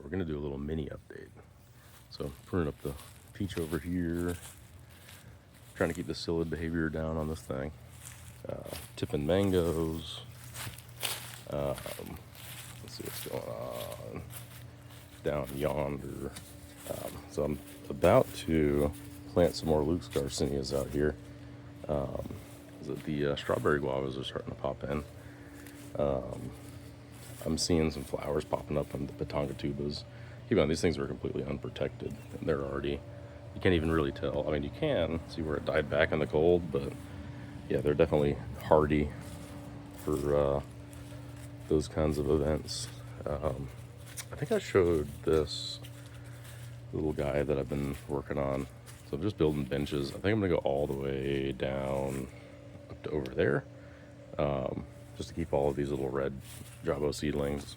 we're gonna do a little mini update. So pruning up the peach over here, trying to keep the psyllid behavior down on this thing. Tipping mangoes. Let's see what's going on down yonder. So I'm about to plant some more Luke's Garcinias out here. The strawberry guavas are starting to pop in. I'm seeing some flowers popping up on the Batanga tubas. Keep in mind, these things are completely unprotected, and they're already, you can't even really tell. I mean, you can see where it died back in the cold, but yeah, they're definitely hardy for those kinds of events. I think I showed this little guy that I've been working on. So I'm just building benches. I think I'm gonna go all the way down up to over there, just to keep all of these little red Jabo seedlings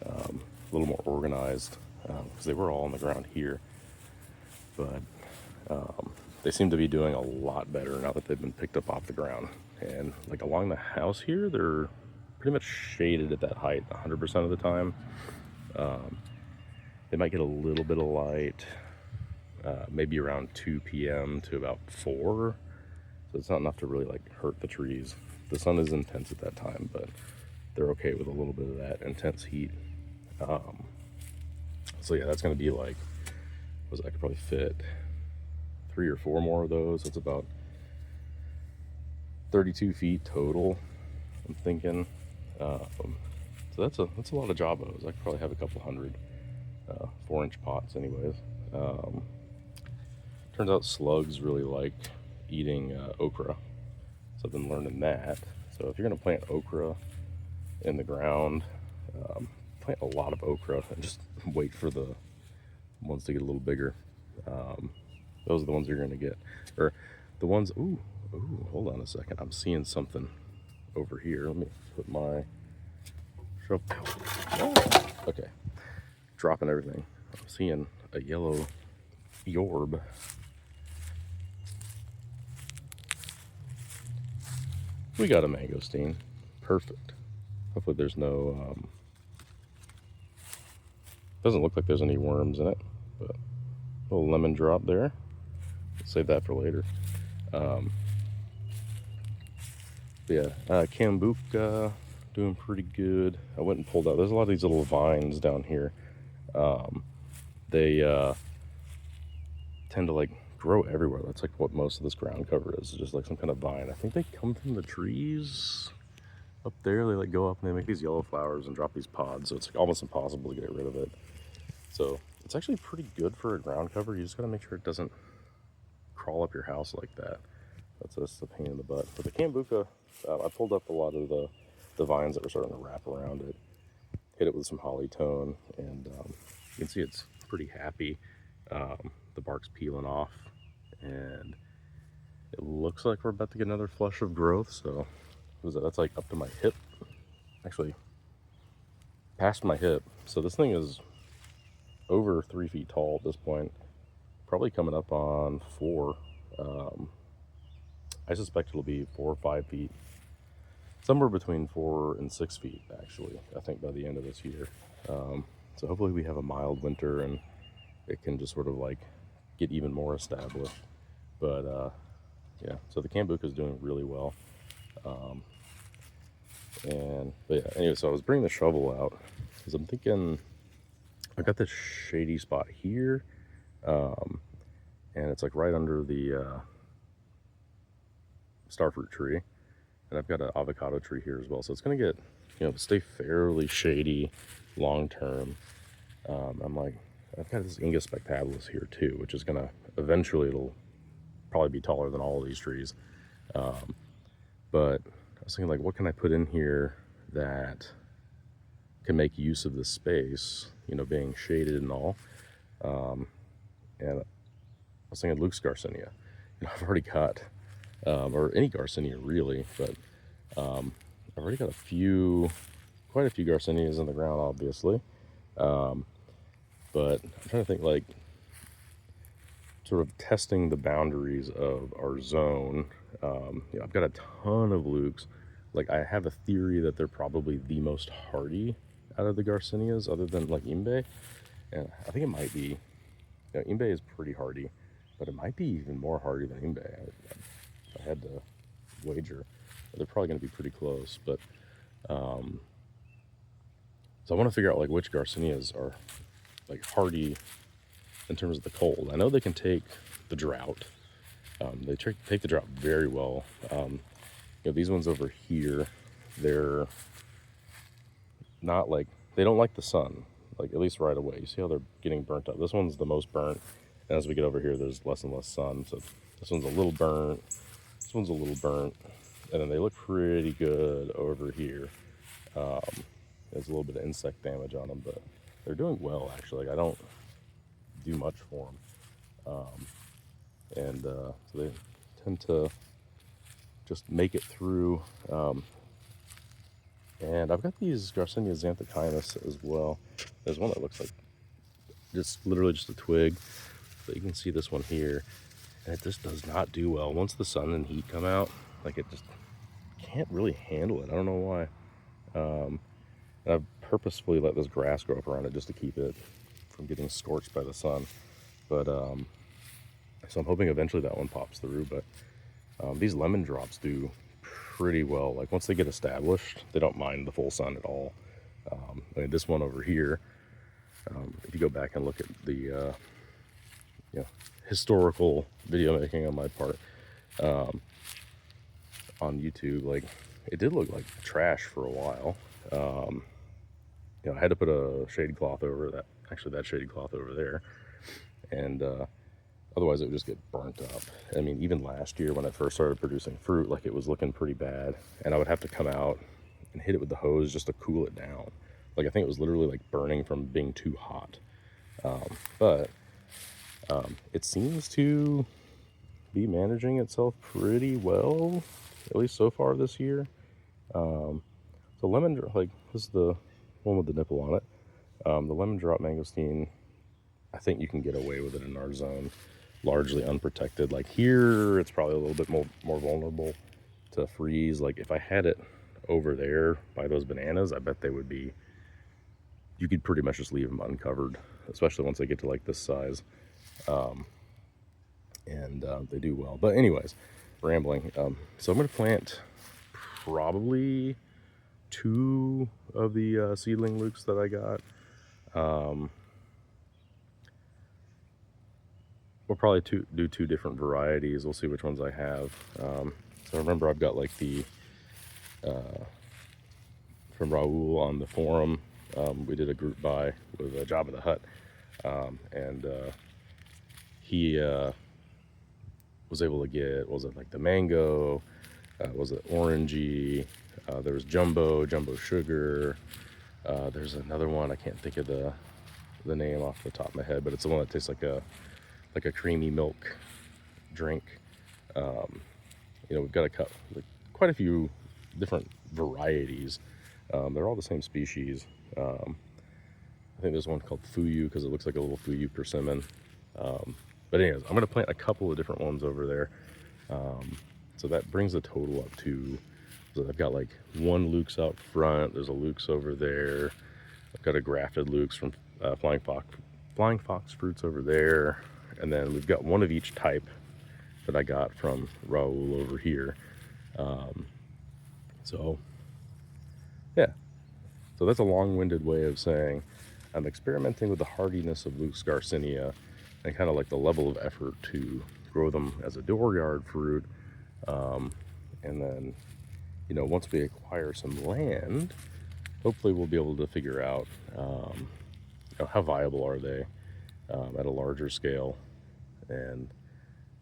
a little more organized, because they were all on the ground here. But they seem to be doing a lot better now that they've been picked up off the ground. And like along the house here, they're pretty much shaded at that height 100% of the time. They might get a little bit of light, maybe around 2 p.m. to about 4. So it's not enough to really like hurt the trees. The sun is intense at that time, but they're okay with a little bit of that intense heat. So yeah, that's gonna be like, I could probably fit 3 or 4 more of those. It's about 32 feet total, I'm thinking. So that's a lot of Jabos. I could probably have a couple hundred 4-inch pots anyways. Turns out slugs really like eating okra, so I've been learning that. So if you're gonna plant okra in the ground, plant a lot of okra and just wait for the ones to get a little bigger. Those are the ones you're gonna get, or the ones. Ooh, hold on a second. I'm seeing something over here. Let me put my shovel. Oh, okay, dropping everything. I'm seeing a yellow orb. We got a mangosteen. Perfect. Hopefully there's no, doesn't look like there's any worms in it, but a little lemon drop there. Save that for later. Cambuca doing pretty good. I went and pulled out, there's a lot of these little vines down here. They tend to like grow everywhere. That's like what most of this ground cover is, just like some kind of vine. I think they come from the trees up there. They like go up and they make these yellow flowers and drop these pods, so it's like almost impossible to get rid of it. So it's actually pretty good for a ground cover. You just gotta make sure it doesn't crawl up your house like that. That's a pain in the butt. But the Cambuca, I pulled up a lot of the vines that were starting to wrap around it, hit it with some holly tone, and you can see it's pretty happy. The bark's peeling off, and it looks like we're about to get another flush of growth. So what is that? That's like up to my hip, actually past my hip. So this thing is over 3 feet tall at this point, probably coming up on 4. I suspect it'll be 4 or 5 feet, somewhere between 4 and 6 feet actually, I think, by the end of this year. So hopefully we have a mild winter and it can just sort of like get even more established. But yeah, so the Cambuca is doing really well. But yeah, anyway, so I was bringing the shovel out because I'm thinking I got this shady spot here, and it's like right under the starfruit tree, and I've got an avocado tree here as well. So it's gonna get, stay fairly shady long term. I'm like, I've got this Inga spectabilis here too, which is gonna eventually, it'll probably be taller than all of these trees. But I was thinking, like, what can I put in here that can make use of this space, being shaded and all. And I was thinking Luke's Garcinia. I've already got, or any Garcinia really, but I've already got quite a few Garcinias in the ground, obviously. But I'm trying to think, like, sort of testing the boundaries of our zone. I've got a ton of Lukes. Like, I have a theory that they're probably the most hardy out of the Garcinias other than like Imbe. And I think it might be, Imbe is pretty hardy, but it might be even more hardy than Imbe. I had to wager. They're probably going to be pretty close, but so I want to figure out like which Garcinias are like hardy in terms of the cold. I know they can take the drought. They take the drought very well. These ones over here, they're not like, they don't like the sun, like at least right away. You see how they're getting burnt up? This one's the most burnt, and as we get over here, there's less and less sun. So this one's a little burnt, this one's a little burnt, and then they look pretty good over here. There's a little bit of insect damage on them, but they're doing well actually. Like I don't do much for them, so they tend to just make it through. And I've got these Garcinia xanthochymus as well. There's one that looks like just literally just a twig, but you can see this one here, and it just does not do well. Once the sun and heat come out, like it just can't really handle it. I don't know why. And I've purposefully let this grass grow up around it just to keep it from getting scorched by the sun. But so I'm hoping eventually that one pops through. But these lemon drops do pretty well. Like once they get established, they don't mind the full sun at all. I mean, this one over here, if you go back and look at the historical video making on my part on YouTube, like it did look like trash for a while. I had to put a shade cloth over that, actually that shade cloth over there, and otherwise it would just get burnt up. I mean, even last year when I first started producing fruit, like it was looking pretty bad, and I would have to come out and hit it with the hose just to cool it down. Like I think it was literally like burning from being too hot. But it seems to be managing itself pretty well, at least so far this year. So lemon, like this is the one with the nipple on it. The lemon drop mangosteen, I think you can get away with it in our zone, largely unprotected. Like here, it's probably a little bit more vulnerable to freeze. Like if I had it over there by those bananas, I bet they would be, you could pretty much just leave them uncovered, especially once they get to like this size. They do well. But anyways, rambling. So I'm going to plant probably 2 of the seedling lukes that I got. We'll probably do 2 different varieties. We'll see which ones I have. So remember, I've got like the from Raul on the forum. We did a group buy with Jabba the Hutt, and he was able to get, what was it, like the mango, was it orangey, there was jumbo sugar, there's another one, I can't think of the name off the top of my head, but it's the one that tastes like a creamy milk drink. We've got quite a few different varieties. They're all the same species. I think there's one called Fuyu because it looks like a little Fuyu persimmon. But anyways, I'm going to plant a couple of different ones over there. So that brings the total up to, so I've got like 1 Luke's out front. There's a Luke's over there. I've got a grafted Luke's from Flying Fox Fruits over there. And then we've got 1 of each type that I got from Raul over here. So yeah, so that's a long-winded way of saying I'm experimenting with the hardiness of Luke's Garcinia and kind of like the level of effort to grow them as a dooryard fruit. And then, once we acquire some land, hopefully we'll be able to figure out how viable are they at a larger scale. And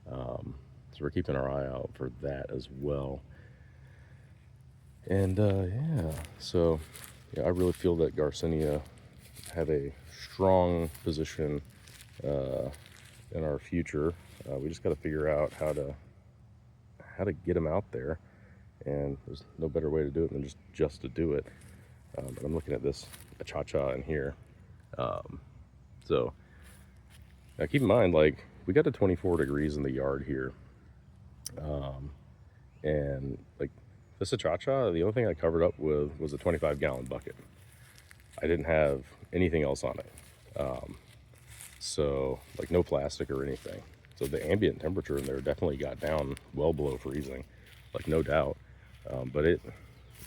so we're keeping our eye out for that as well. And so I really feel that Garcinia have a strong position in our future. We just got to figure out how to get them out there, and there's no better way to do it than just to do it. But I'm looking at this cha-cha in here. So now keep in mind, like, we got to 24 degrees in the yard here, and like this cha-cha, the only thing I covered up with was a 25-gallon bucket. I didn't have anything else on it. So like no plastic or anything. So the ambient temperature in there definitely got down well below freezing, like no doubt. But it,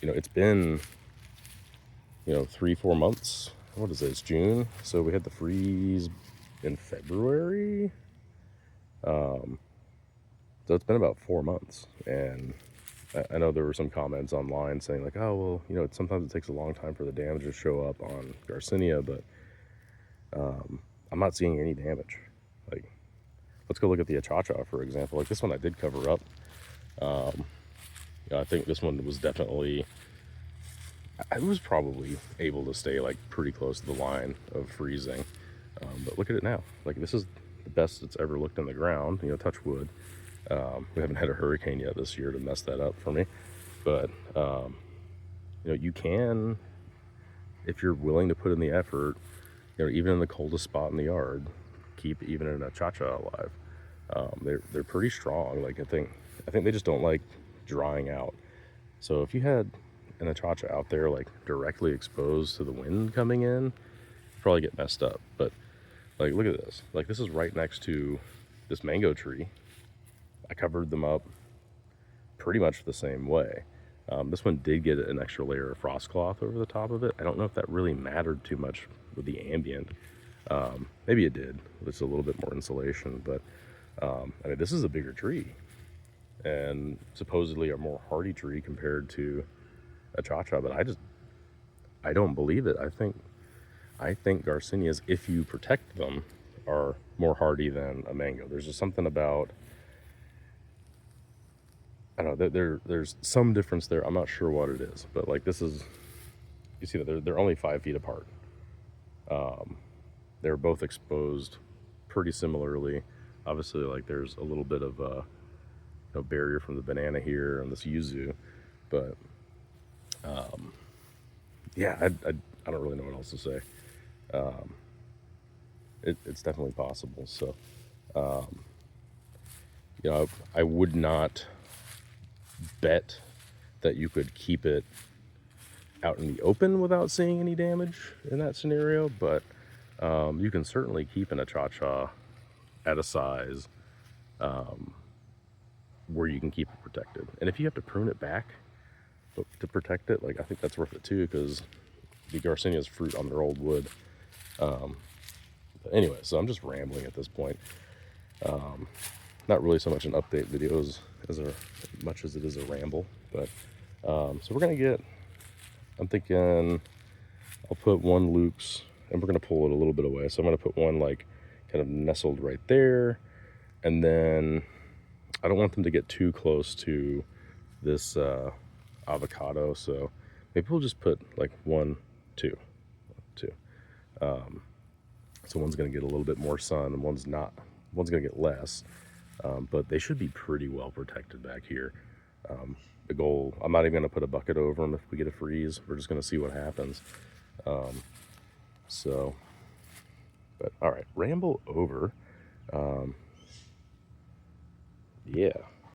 it's been, 3, 4 months. What is it? It's June. So we had the freeze in February. So it's been about 4 months. And I know there were some comments online saying like, oh, well, sometimes it takes a long time for the damage to show up on Garcinia, but I'm not seeing any damage. Like, let's go look at the Achacha, for example. Like this one I did cover up. I think this one was definitely, I was probably able to stay like pretty close to the line of freezing. But look at it now. Like this is the best it's ever looked in the ground, touch wood. We haven't had a hurricane yet this year to mess that up for me. But, you can, if you're willing to put in the effort, even in the coldest spot in the yard, keep even an Achacha alive. They're pretty strong. Like I think they just don't like drying out. So if you had an Achacha out there like directly exposed to the wind coming in, you'd probably get messed up. But like look at this. Like this is right next to this mango tree. I covered them up pretty much the same way. This one did get an extra layer of frost cloth over the top of it. I don't know if that really mattered too much with the ambient. Maybe it did. It's a little bit more insulation, but I mean, this is a bigger tree and supposedly a more hardy tree compared to Achacha, but I don't believe it. I think Garcinias, if you protect them, are more hardy than a mango. There's just something about, I don't know, there's some difference there. I'm not sure what it is, but like this is, you see that they're only 5 feet apart. They're both exposed pretty similarly. Obviously, like there's a little bit of barrier from the banana here and this yuzu, but yeah, I don't really know what else to say. It's definitely possible. So, I would not bet that you could keep it out in the open without seeing any damage in that scenario, but you can certainly keep an Achacha at a size where you can keep it protected. And if you have to prune it back to protect it, like I think that's worth it too, because the Garcinia's fruit on their old wood. But anyway, so I'm just rambling at this point. Not really so much an update video as much as it is a ramble. But so we're gonna get, I'm thinking I'll put one loops, and we're gonna pull it a little bit away. So I'm gonna put one like kind of nestled right there, and then I don't want them to get too close to this avocado, so maybe we'll just put like 1, 2. So one's gonna get a little bit more sun and one's gonna get less, but they should be pretty well protected back here. The goal, I'm not even gonna put a bucket over them if we get a freeze. We're just gonna see what happens. So, but all right, ramble over. Yeah.